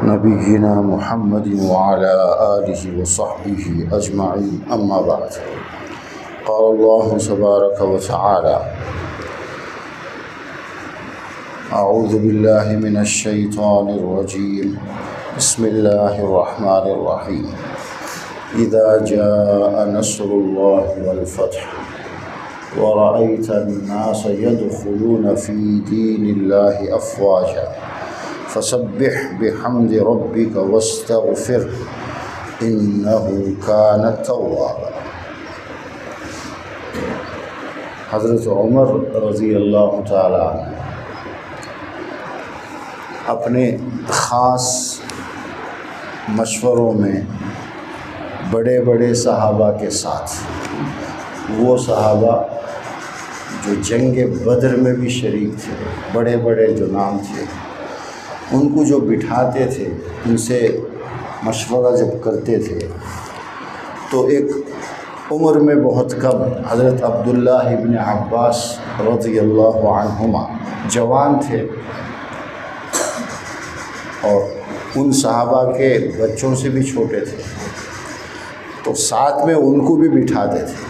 نبينا محمد وعلى آله وصحبه أجمعين أما بعد قال الله تبارك وتعالى أعوذ بالله من الشيطان الرجيم بسم الله الرحمن الرحيم إذا جاء نصر الله والفتح ورأيت الناس يدخلون في دين الله أفواجا فسبح بحمد ربك واستغفر إنه كان توابا۔ حضرت عمر رضی اللہ تعالیٰ عنہ اپنے خاص مشوروں میں بڑے بڑے صحابہ کے ساتھ، وہ صحابہ جو جنگ بدر میں بھی شریک تھے، بڑے بڑے جو نام تھے، ان کو جو بٹھاتے تھے، ان سے مشورہ جب کرتے تھے تو ایک عمر میں بہت کم حضرت عبداللہ ابن عباس رضی اللہ عنہما جوان تھے، اور ان صحابہ کے بچوں سے بھی چھوٹے تھے، تو ساتھ میں ان کو بھی بٹھاتے تھے۔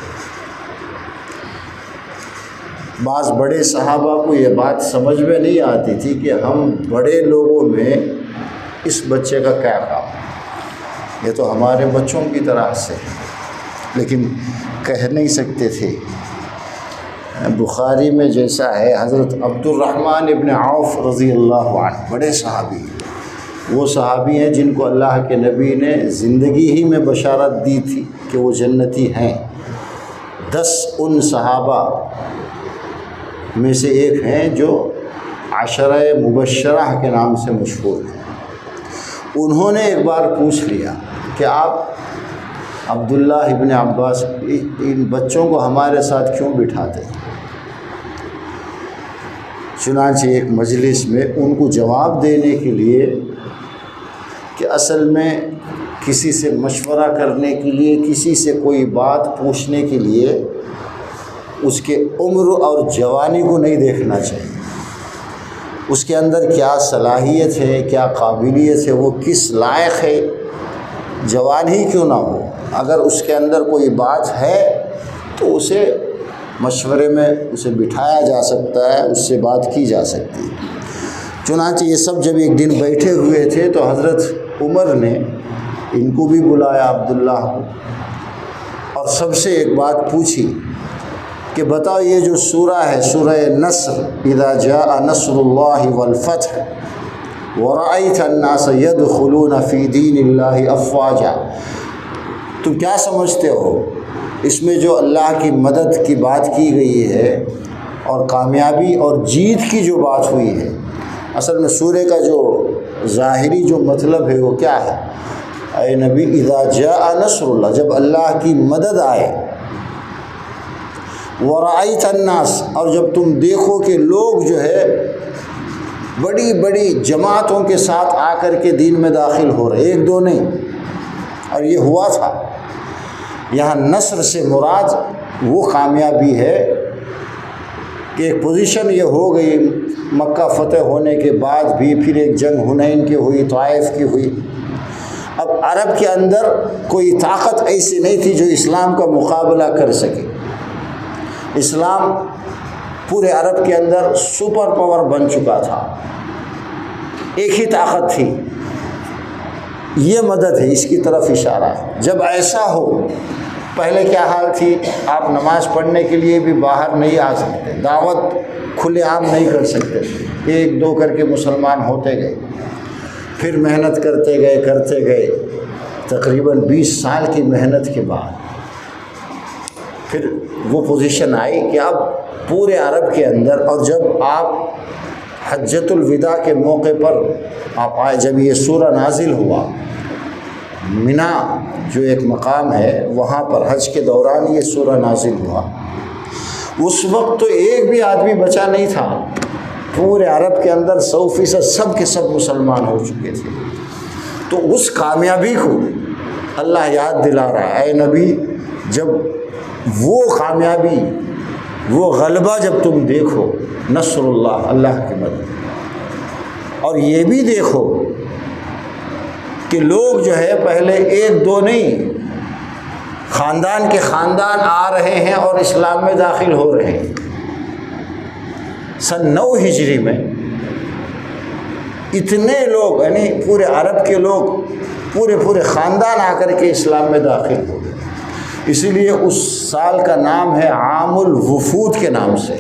بعض بڑے صحابہ کو یہ بات سمجھ میں نہیں آتی تھی کہ ہم بڑے لوگوں میں اس بچے کا کیا کام، یہ تو ہمارے بچوں کی طرح سے، لیکن کہہ نہیں سکتے تھے۔ بخاری میں جیسا ہے، حضرت عبد الرحمن ابن عوف رضی اللہ عنہ بڑے صحابی، وہ صحابی ہیں جن کو اللہ کے نبی نے زندگی ہی میں بشارت دی تھی کہ وہ جنتی ہیں۔ 10 ان صحابہ میں سے ایک ہیں جو عشرہ مبشرہ کے نام سے مشہور ہیں۔ انہوں نے ایک بار پوچھ لیا کہ آپ عبداللہ ابن عباس ان بچوں کو ہمارے ساتھ کیوں بٹھاتے ہیں؟ چنانچہ ایک مجلس میں ان کو جواب دینے کے لیے کہ اصل میں کسی سے مشورہ کرنے کے لیے، کسی سے کوئی بات پوچھنے کے لیے اس کے عمر اور جوانی کو نہیں دیکھنا چاہیے، اس کے اندر کیا صلاحیت ہے، کیا قابلیت ہے، وہ کس لائق ہے، جوان ہی کیوں نہ ہو، اگر اس کے اندر کوئی بات ہے تو اسے مشورے میں اسے بٹھایا جا سکتا ہے، اس سے بات کی جا سکتی ہے۔ چنانچہ یہ سب جب ایک دن بیٹھے ہوئے تھے تو حضرت عمر نے ان کو بھی بلایا، عبداللہ کو، اور سب سے ایک بات پوچھی کہ بتاؤ یہ جو سورہ ہے، سورہ نصر، اذا جاء نصر اللہ والفتح ورأیت الناس يدخلون فی دین اللہ افواجا، تم کیا سمجھتے ہو اس میں جو اللہ کی مدد کی بات کی گئی ہے اور کامیابی اور جیت کی جو بات ہوئی ہے، اصل میں سورہ کا جو ظاہری جو مطلب ہے وہ کیا ہے؟ اے نبی، اذا جاء نصر اللہ، جب اللہ کی مدد آئے، ورأیت الناس، اور جب تم دیکھو کہ لوگ جو ہے بڑی بڑی جماعتوں کے ساتھ آ کر کے دین میں داخل ہو رہے، ایک دو نہیں، اور یہ ہوا تھا۔ یہاں نصر سے مراد وہ کامیابی ہے کہ ایک پوزیشن یہ ہو گئی مکہ فتح ہونے کے بعد بھی، پھر ایک جنگ حنین کی ہوئی، طائف کی ہوئی۔ اب عرب کے اندر کوئی طاقت ایسی نہیں تھی جو اسلام کا مقابلہ کر سکے۔ اسلام پورے عرب کے اندر سپر پاور بن چکا تھا، ایک ہی طاقت تھی، یہ مدد ہے، اس کی طرف اشارہ ہے۔ جب ایسا ہو، پہلے کیا حال تھی، آپ نماز پڑھنے کے لیے بھی باہر نہیں آ سکتے، دعوت کھلے عام نہیں کر سکتے تھے، ایک دو کر کے مسلمان ہوتے گئے، پھر محنت کرتے گئے، تقریباً 20 سال کی محنت کے بعد پھر وہ پوزیشن آئی کہ اب پورے عرب کے اندر، اور جب آپ حجۃ الوداع کے موقع پر آپ آئے، جب یہ سورہ نازل ہوا، منا جو ایک مقام ہے وہاں پر حج کے دوران یہ سورہ نازل ہوا، اس وقت تو ایک بھی آدمی بچا نہیں تھا، پورے عرب کے اندر 100% سب کے سب مسلمان ہو چکے تھے۔ تو اس کامیابی کو اللہ یاد دلا رہا ہے، اے نبی، جب وہ کامیابی، وہ غلبہ جب تم دیکھو، نصر اللہ، اللہ کی مدد، اور یہ بھی دیکھو کہ لوگ جو ہے پہلے ایک دو نہیں، خاندان کے خاندان آ رہے ہیں اور اسلام میں داخل ہو رہے ہیں۔ سن 9 ہجری میں اتنے لوگ، یعنی پورے عرب کے لوگ، پورے خاندان آ کر کے اسلام میں داخل ہو گئے۔ اسی لیے اس سال کا نام ہے عام الوفود کے نام سے،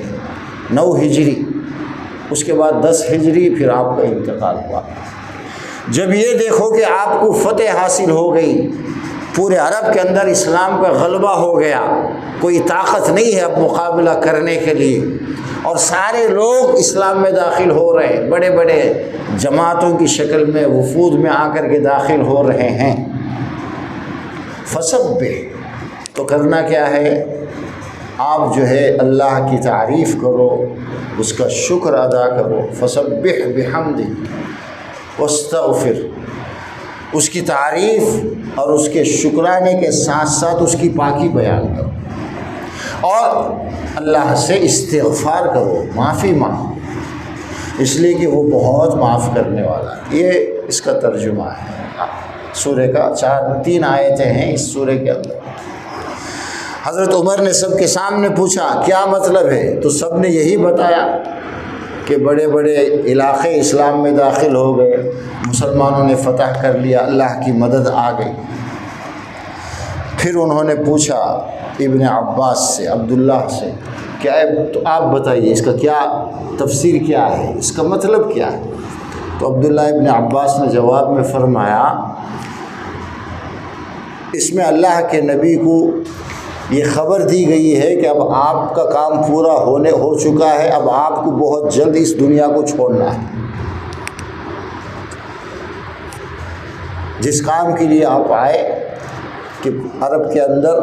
9 ہجری۔ اس کے بعد 10 ہجری پھر آپ کا انتقال ہوا۔ جب یہ دیکھو کہ آپ کو فتح حاصل ہو گئی، پورے عرب کے اندر اسلام کا غلبہ ہو گیا، کوئی طاقت نہیں ہے اب مقابلہ کرنے کے لیے، اور سارے لوگ اسلام میں داخل ہو رہے ہیں، بڑے بڑے جماعتوں کی شکل میں وفود میں آ کر کے داخل ہو رہے ہیں۔ فسبح، تو کرنا کیا ہے؟ آپ جو ہے اللہ کی تعریف کرو، اس کا شکر ادا کرو۔ فسبح بحمدہ واستغفر، اس کی تعریف اور اس کے شکرانے کے ساتھ ساتھ اس کی پاکی بیان کرو، اور اللہ سے استغفار کرو، معافی مانگو، اس لیے کہ وہ بہت معاف کرنے والا ہے۔ یہ اس کا ترجمہ ہے سورہ کا۔ 3 آیتیں ہیں اس سورہ کے اندر۔ حضرت عمر نے سب کے سامنے پوچھا کیا مطلب ہے، تو سب نے یہی بتایا کہ بڑے بڑے علاقے اسلام میں داخل ہو گئے، مسلمانوں نے فتح کر لیا، اللہ کی مدد آ گئی۔ پھر انہوں نے پوچھا ابن عباس سے، عبداللہ سے، کیا تو آپ بتائیے اس کا کیا تفسیر کیا ہے، اس کا مطلب کیا ہے؟ تو عبداللہ ابن عباس نے جواب میں فرمایا، اس میں اللہ کے نبی کو یہ خبر دی گئی ہے کہ اب آپ کا کام پورا ہو چکا ہے، اب آپ کو بہت جلد اس دنیا کو چھوڑنا ہے۔ جس کام کے لیے آپ آئے کہ عرب کے اندر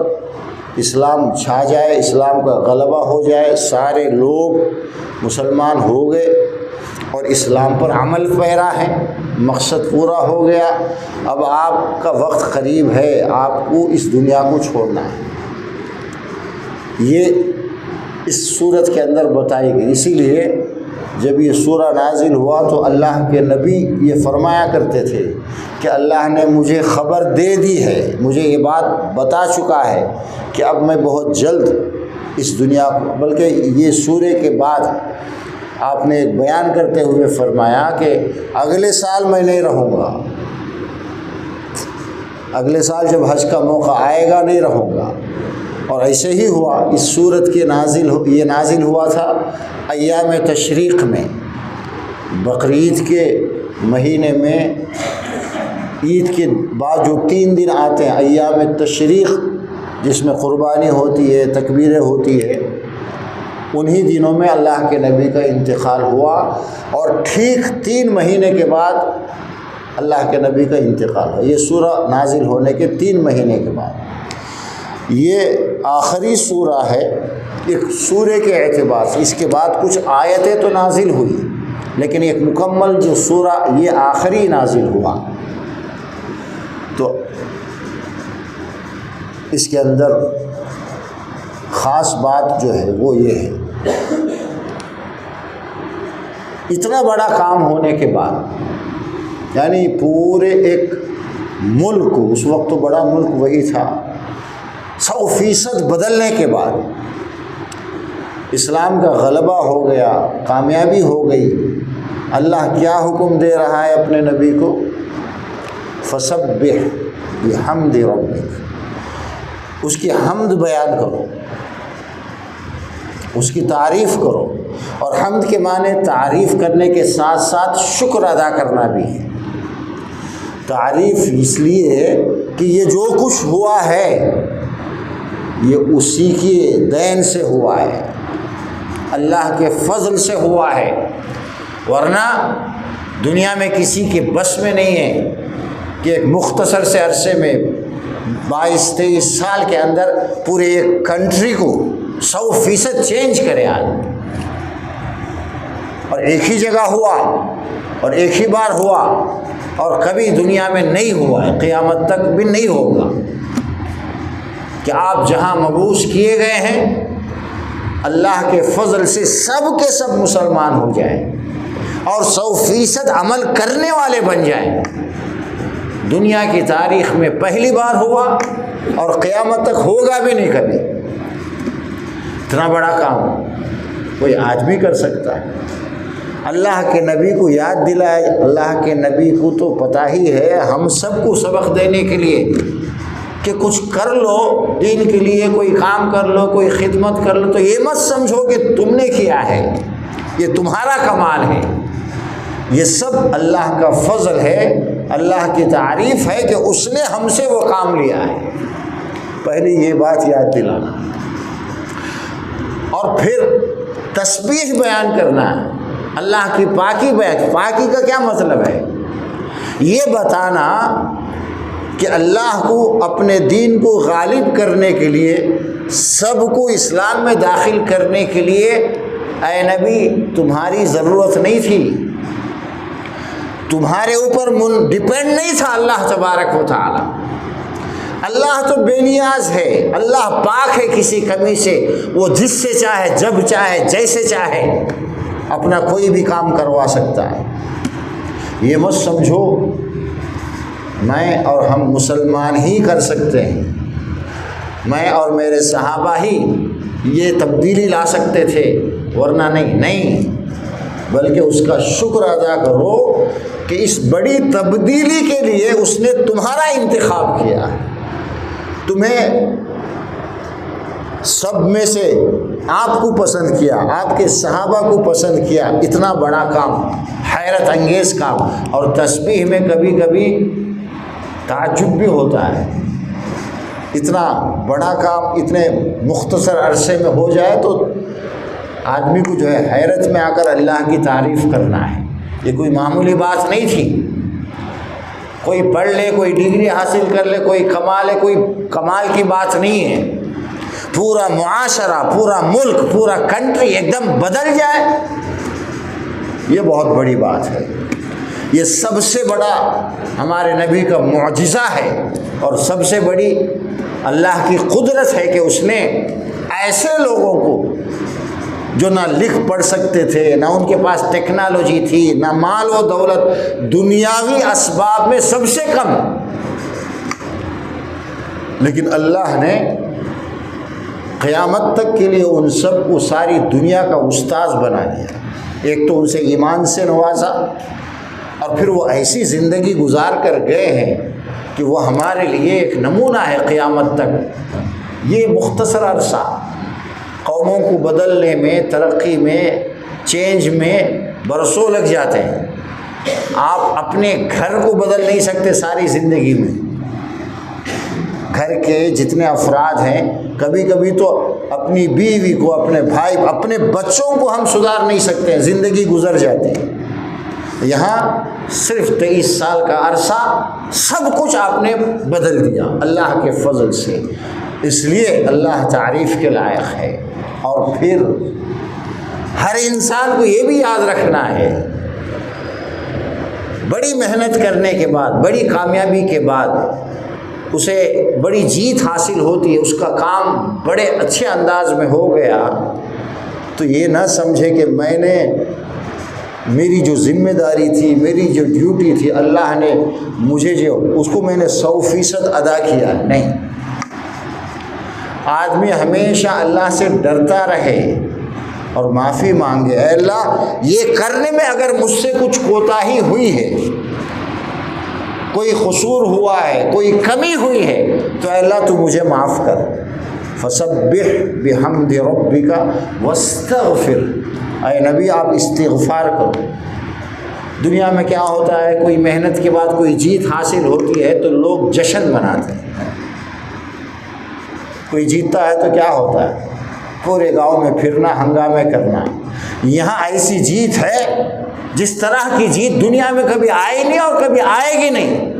اسلام چھا جائے، اسلام کا غلبہ ہو جائے، سارے لوگ مسلمان ہو گئے اور اسلام پر عمل پیرا ہے، مقصد پورا ہو گیا، اب آپ کا وقت قریب ہے، آپ کو اس دنیا کو چھوڑنا ہے۔ یہ اس صورت کے اندر بتائی گئی۔ اسی لیے جب یہ سورہ نازل ہوا تو اللہ کے نبی یہ فرمایا کرتے تھے کہ اللہ نے مجھے خبر دے دی ہے، مجھے یہ بات بتا چکا ہے کہ اب میں بہت جلد اس دنیا کو، بلکہ یہ سورے کے بعد آپ نے ایک بیان کرتے ہوئے فرمایا کہ اگلے سال میں نہیں رہوں گا، اگلے سال جب حج کا موقع آئے گا نہیں رہوں گا۔ اور ایسے ہی ہوا۔ اس صورت کے یہ نازل ہوا تھا ایام تشریق میں، بقرعید کے مہینے میں، عید کے بعد جو 3 دن آتے ہیں ایام تشریق، جس میں قربانی ہوتی ہے، تکبیریں ہوتی ہے، انہی دنوں میں اللہ کے نبی کا انتقال ہوا، اور ٹھیک 3 مہینے کے بعد اللہ کے نبی کا انتقال ہوا۔ یہ سورہ نازل ہونے کے 3 مہینے کے بعد۔ یہ آخری سورہ ہے ایک سورے کے اعتبار سے، اس کے بعد کچھ آیتیں تو نازل ہوئی، لیکن ایک مکمل جو سورہ یہ آخری نازل ہوا۔ تو اس کے اندر خاص بات جو ہے وہ یہ ہے، اتنا بڑا کام ہونے کے بعد، یعنی پورے ایک ملک، اس وقت تو بڑا ملک وہی تھا، 100% بدلنے کے بعد اسلام کا غلبہ ہو گیا، کامیابی ہو گئی۔ اللہ کیا حکم دے رہا ہے اپنے نبی کو؟ فسبح بحمد ربک، اس کی حمد بیان کرو، اس کی تعریف کرو، اور حمد کے معنی تعریف کرنے کے ساتھ ساتھ شکر ادا کرنا بھی ہے۔ تعریف اس لیے کہ یہ جو کچھ ہوا ہے یہ اسی کی دین سے ہوا ہے، اللہ کے فضل سے ہوا ہے، ورنہ دنیا میں کسی کے بس میں نہیں ہے کہ ایک مختصر سے عرصے میں 22-23 سال کے اندر پورے ایک کنٹری کو 100% چینج کرے آدمی۔ اور ایک ہی جگہ ہوا اور ایک ہی بار ہوا، اور کبھی دنیا میں نہیں ہوا ہے، قیامت تک بھی نہیں ہوگا کہ آپ جہاں مبعوث کیے گئے ہیں اللہ کے فضل سے سب کے سب مسلمان ہو جائیں اور 100% عمل کرنے والے بن جائیں۔ دنیا کی تاریخ میں پہلی بار ہوا اور قیامت تک ہوگا بھی نہیں کبھی۔ اتنا بڑا کام کوئی آدمی کر سکتا ہے؟ اللہ کے نبی کو یاد دلائے۔ اللہ کے نبی کو تو پتہ ہی ہے، ہم سب کو سبق دینے کے لیے کہ کچھ کر لو دین کے لیے، کوئی کام کر لو، کوئی خدمت کر لو، تو یہ مت سمجھو کہ تم نے کیا ہے، یہ تمہارا کمال ہے، یہ سب اللہ کا فضل ہے، اللہ کی تعریف ہے کہ اس نے ہم سے وہ کام لیا ہے۔ پہلے یہ بات یاد دلانا، اور پھر تسبیح بیان کرنا ہے، اللہ کی پاکی بیان۔ پاکی کا کیا مطلب ہے؟ یہ بتانا کہ اللہ کو اپنے دین کو غالب کرنے کے لیے، سب کو اسلام میں داخل کرنے کے لیے اے نبی تمہاری ضرورت نہیں تھی، تمہارے اوپر ڈپینڈ نہیں تھا اللہ تبارک و تعالی۔ اللہ تو بے نیاز ہے، اللہ پاک ہے کسی کمی سے، وہ جس سے چاہے، جب چاہے، جیسے چاہے اپنا کوئی بھی کام کروا سکتا ہے۔ یہ مت سمجھو میں اور ہم مسلمان ہی کر سکتے ہیں، میں اور میرے صحابہ ہی یہ تبدیلی لا سکتے تھے، ورنہ نہیں، بلکہ اس کا شکر ادا کرو کہ اس بڑی تبدیلی کے لیے اس نے تمہارا انتخاب کیا، تمہیں سب میں سے آپ کو پسند کیا، آپ کے صحابہ کو پسند کیا۔ اتنا بڑا کام، حیرت انگیز کام، اور تسبیح میں کبھی کبھی تعجب بھی ہوتا ہے، اتنا بڑا کام اتنے مختصر عرصے میں ہو جائے تو آدمی کو جو ہے حیرت میں آ کر اللہ کی تعریف کرنا ہے۔ یہ کوئی معمولی بات نہیں تھی، کوئی پڑھ لے، کوئی ڈگری حاصل کر لے، کوئی کمال ہے، کوئی کمال کی بات نہیں ہے۔ پورا معاشرہ، پورا ملک، پورا کنٹری ایک دم بدل جائے، یہ بہت بڑی بات ہے۔ یہ سب سے بڑا ہمارے نبی کا معجزہ ہے، اور سب سے بڑی اللہ کی قدرت ہے کہ اس نے ایسے لوگوں کو جو نہ لکھ پڑھ سکتے تھے، نہ ان کے پاس ٹیکنالوجی تھی، نہ مال و دولت، دنیاوی اسباب میں سب سے کم، لیکن اللہ نے قیامت تک کے لیے ان سب کو ساری دنیا کا استاذ بنا دیا۔ ایک تو ان سے ایمان سے نوازا، اور پھر وہ ایسی زندگی گزار کر گئے ہیں کہ وہ ہمارے لیے ایک نمونہ ہے قیامت تک۔ یہ مختصر عرصہ قوموں کو بدلنے میں، ترقی میں، چینج میں برسوں لگ جاتے ہیں۔ آپ اپنے گھر کو بدل نہیں سکتے ساری زندگی میں، گھر کے جتنے افراد ہیں، کبھی کبھی تو اپنی بیوی کو، اپنے بھائی، اپنے بچوں کو ہم سدھار نہیں سکتے، زندگی گزر جاتی ہے۔ یہاں صرف 23 سال کا عرصہ سب کچھ آپ نے بدل دیا اللہ کے فضل سے، اس لیے اللہ تعریف کے لائق ہے۔ اور پھر ہر انسان کو یہ بھی یاد رکھنا ہے، بڑی محنت کرنے کے بعد، بڑی کامیابی کے بعد اسے بڑی جیت حاصل ہوتی ہے، اس کا کام بڑے اچھے انداز میں ہو گیا، تو یہ نہ سمجھے کہ میں نے، میری جو ذمہ داری تھی، میری جو ڈیوٹی تھی، اللہ نے مجھے جو اس کو میں نے 100% ادا کیا۔ نہیں، آدمی ہمیشہ اللہ سے ڈرتا رہے اور معافی مانگے، اے اللہ یہ کرنے میں اگر مجھ سے کچھ کوتاہی ہوئی ہے، کوئی قصور ہوا ہے، کوئی کمی ہوئی ہے، تو اے اللہ تو مجھے معاف کر۔ فسبح بحمد ربک واستغفر، اے نبی آپ استغفار کرو۔ دنیا میں کیا ہوتا ہے، کوئی محنت کے بعد کوئی جیت حاصل ہوتی ہے تو لوگ جشن مناتے ہیں، کوئی جیتتا ہے تو کیا ہوتا ہے، پورے گاؤں میں پھرنا، ہنگامے کرنا۔ یہاں ایسی جیت ہے جس طرح کی جیت دنیا میں کبھی آئی نہیں اور کبھی آئے گی نہیں۔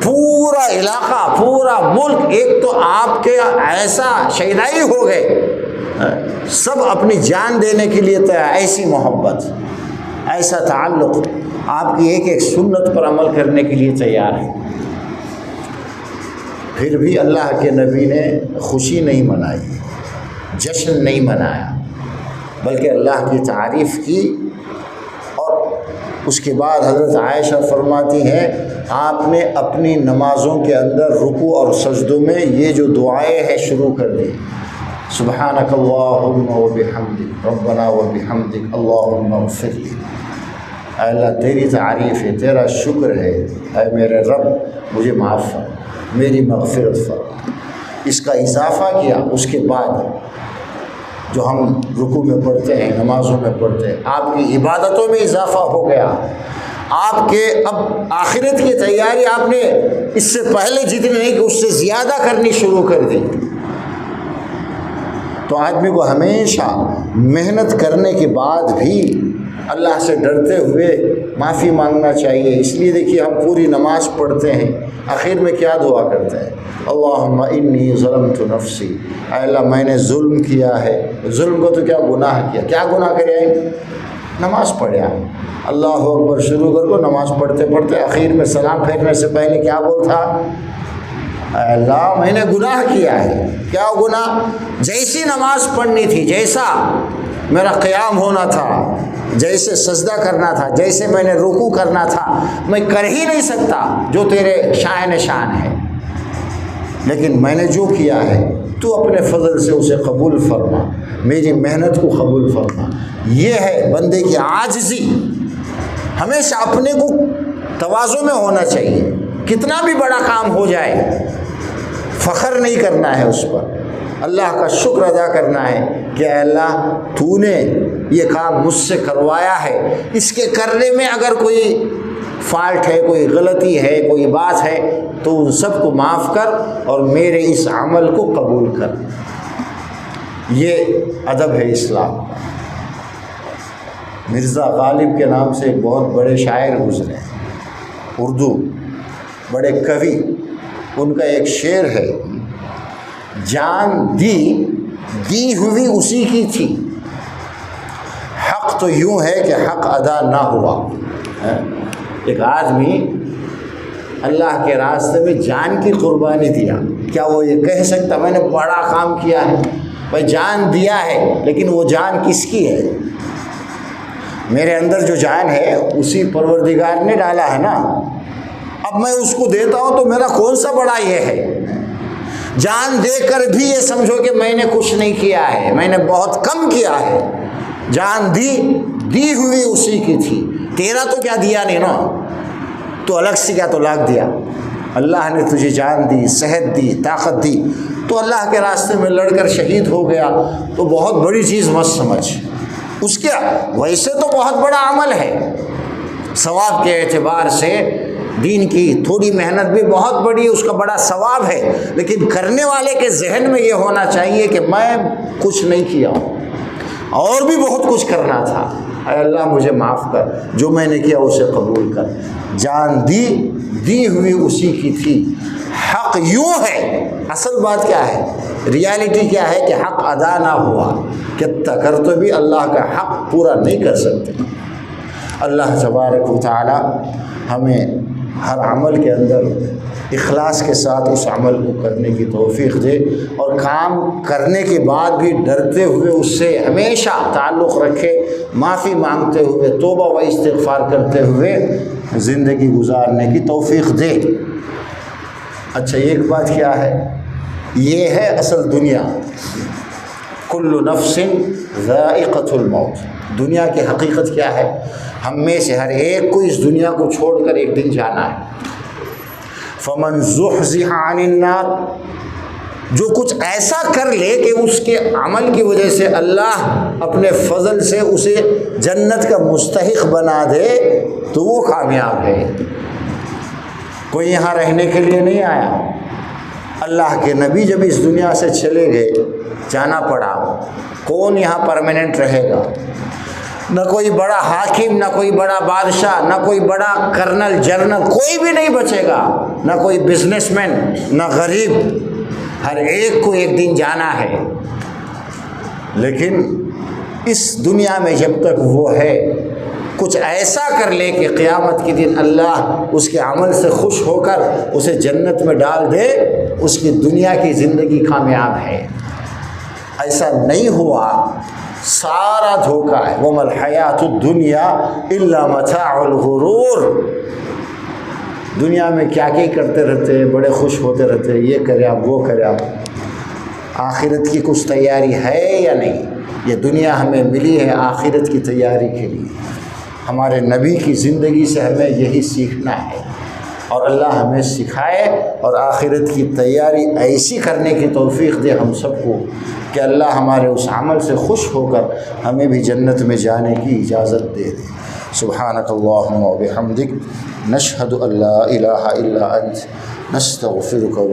پورا علاقہ، پورا ملک، ایک تو آپ کے ایسا شہدائی ہو گئے، سب اپنی جان دینے کے لیے تیار، ایسی محبت، ایسا تعلق، آپ کی ایک ایک سنت پر عمل کرنے کے لیے تیار ہے۔ پھر بھی اللہ کے نبی نے خوشی نہیں منائی، جشن نہیں منایا، بلکہ اللہ کی تعریف کی اور اس کے بعد حضرت عائشہ فرماتی ہیں آپ نے اپنی نمازوں کے اندر رکوع اور سجدوں میں یہ جو دعائیں ہیں شروع کر دی، سبحانک اللہم وبحمدک ربنا وبحمدک اللہم اغفر لی، اے اللہ تیری تعریف ہے، تیرا شکر ہے، اے میرے رب مجھے معاف فرما، میری مغفرت فرما۔ اس کا اضافہ کیا اس کے بعد جو ہم رکوع میں پڑھتے ہیں، نمازوں میں پڑھتے ہیں، آپ کی عبادتوں میں اضافہ ہو گیا، آپ کے اب آخرت کی تیاری آپ نے اس سے پہلے جتنی نہیں کہ اس سے زیادہ کرنی شروع کر دی۔ تو آدمی کو ہمیشہ محنت کرنے کے بعد بھی اللہ سے ڈرتے ہوئے معافی مانگنا چاہیے۔ اس لیے دیکھیے ہم پوری نماز پڑھتے ہیں، آخر میں کیا دعا کرتے ہیں؟ اللہم انی ظلمت نفسی، اے اللہ میں نے ظلم کیا ہے۔ ظلم کو تو کیا گناہ کیا، کیا گناہ کرے؟ نماز پڑھیا، اللہ اکبر شروع کر کو نماز پڑھتے پڑھتے آخر میں سلام پھیرنے سے پہلے کیا بولتا؟ اے اللہ میں نے گناہ کیا ہے۔ کیا گناہ؟ جیسی نماز پڑھنی تھی، جیسا میرا قیام ہونا تھا، جیسے سجدہ کرنا تھا، جیسے میں نے رکوع کرنا تھا، میں کر ہی نہیں سکتا جو تیرے شائن شان ہے، لیکن میں نے جو کیا ہے تو اپنے فضل سے اسے قبول فرما، میری محنت کو قبول فرما۔ یہ ہے بندے کی عاجزی۔ ہمیشہ اپنے کو تواضع میں ہونا چاہیے، کتنا بھی بڑا کام ہو جائے فخر نہیں کرنا ہے اس پر، اللہ کا شکر ادا کرنا ہے کہ اے اللہ تو نے یہ کام مجھ سے کروایا ہے، اس کے کرنے میں اگر کوئی فالٹ ہے، کوئی غلطی ہے، کوئی بات ہے تو ان سب کو معاف کر اور میرے اس عمل کو قبول کر۔ یہ ادب ہے اسلام کا۔ مرزا غالب کے نام سے ایک بہت بڑے شاعر گزرے، اردو بڑے کوی، ان کا ایک شعر ہے، جان دی ہوئی اسی کی تھی، حق تو یوں ہے کہ حق ادا نہ ہوا۔ ایک آدمی اللہ کے راستے میں جان کی قربانی دیا، کیا وہ یہ کہہ سکتا میں نے بڑا کام کیا ہے؟ بھائی جان دیا ہے، لیکن وہ جان کس کی ہے؟ میرے اندر جو جان ہے اسی پروردگار نے ڈالا ہے نا، اب میں اس کو دیتا ہوں تو میرا کون سا بڑا یہ ہے؟ جان دے کر بھی یہ سمجھو کہ میں نے کچھ نہیں کیا ہے، میں نے بہت کم کیا ہے۔ جان دی ہوئی اسی کی تھی، تیرا تو کیا دیا نہیں نا، تو الگ سے کیا تو لاکھ دیا۔ اللہ نے تجھے جان دی، صحت دی، طاقت دی، تو اللہ کے راستے میں لڑ کر شہید ہو گیا تو بہت بڑی چیز مت سمجھ۔ اس کیا ویسے تو بہت بڑا عمل ہے، ثواب کے اعتبار سے دین کی تھوڑی محنت بھی بہت بڑی، اس کا بڑا ثواب ہے، لیکن کرنے والے کے ذہن میں یہ ہونا چاہیے کہ میں کچھ نہیں کیا، اور بھی بہت کچھ کرنا تھا۔ اے اللہ مجھے معاف کر، جو میں نے کیا اسے قبول کر۔ جان دی ہوئی اسی کی تھی، حق یوں ہے، اصل بات کیا ہے، ریالٹی کیا ہے کہ حق ادا نہ ہوا، کتنا کر تو بھی اللہ کا حق پورا نہیں کر سکتے۔ اللہ تبارک و تعالی ہمیں ہر عمل کے اندر اخلاص کے ساتھ اس عمل کو کرنے کی توفیق دے، اور کام کرنے کے بعد بھی ڈرتے ہوئے اس سے ہمیشہ تعلق رکھے، معافی مانگتے ہوئے، توبہ و استغفار کرتے ہوئے زندگی گزارنے کی توفیق دے۔ اچھا ایک بات کیا ہے، یہ ہے اصل دنیا، کل نفس ذائقۃ الموت۔ دنیا کی حقیقت کیا ہے؟ ہم میں سے ہر ایک کو اس دنیا کو چھوڑ کر ایک دن جانا ہے۔ فمن زحزح عن النار، جو کچھ ایسا کر لے کہ اس کے عمل کی وجہ سے اللہ اپنے فضل سے اسے جنت کا مستحق بنا دے تو وہ کامیاب ہے۔ کوئی یہاں رہنے کے لیے نہیں آیا، اللہ کے نبی جب اس دنیا سے چلے گئے، جانا پڑا، کون یہاں پرماننٹ رہے گا؟ نہ کوئی بڑا حاکم، نہ کوئی بڑا بادشاہ، نہ کوئی بڑا کرنل جنرل، کوئی بھی نہیں بچے گا، نہ کوئی بزنس مین، نہ غریب، ہر ایک کو ایک دن جانا ہے۔ لیکن اس دنیا میں جب تک وہ ہے، کچھ ایسا کر لے کہ قیامت کے دن اللہ اس کے عمل سے خوش ہو کر اسے جنت میں ڈال دے، اس کی دنیا کی زندگی کامیاب ہے۔ ایسا نہیں ہوا سارا دھوکہ ہے۔ وَمَا الْحَيَاةُ الدُّنْيَا إِلَّا مَتَاعُ الْغُرُورِ، دنیا میں کیا کرتے رہتے ہیں، بڑے خوش ہوتے رہتے ہیں، یہ کرے آپ، وہ کرے آپ، آخرت کی کچھ تیاری ہے یا نہیں؟ یہ دنیا ہمیں ملی ہے آخرت کی تیاری کے لیے۔ ہمارے نبی کی زندگی سے ہمیں یہی سیکھنا ہے، اور اللہ ہمیں سکھائے اور آخرت کی تیاری ایسی کرنے کی توفیق دے ہم سب کو کہ اللہ ہمارے اس عمل سے خوش ہو کر ہمیں بھی جنت میں جانے کی اجازت دے دے۔ سبحانک اللہم و بحمدک، نشہد ان لا الہ الا انت، نستغفرک و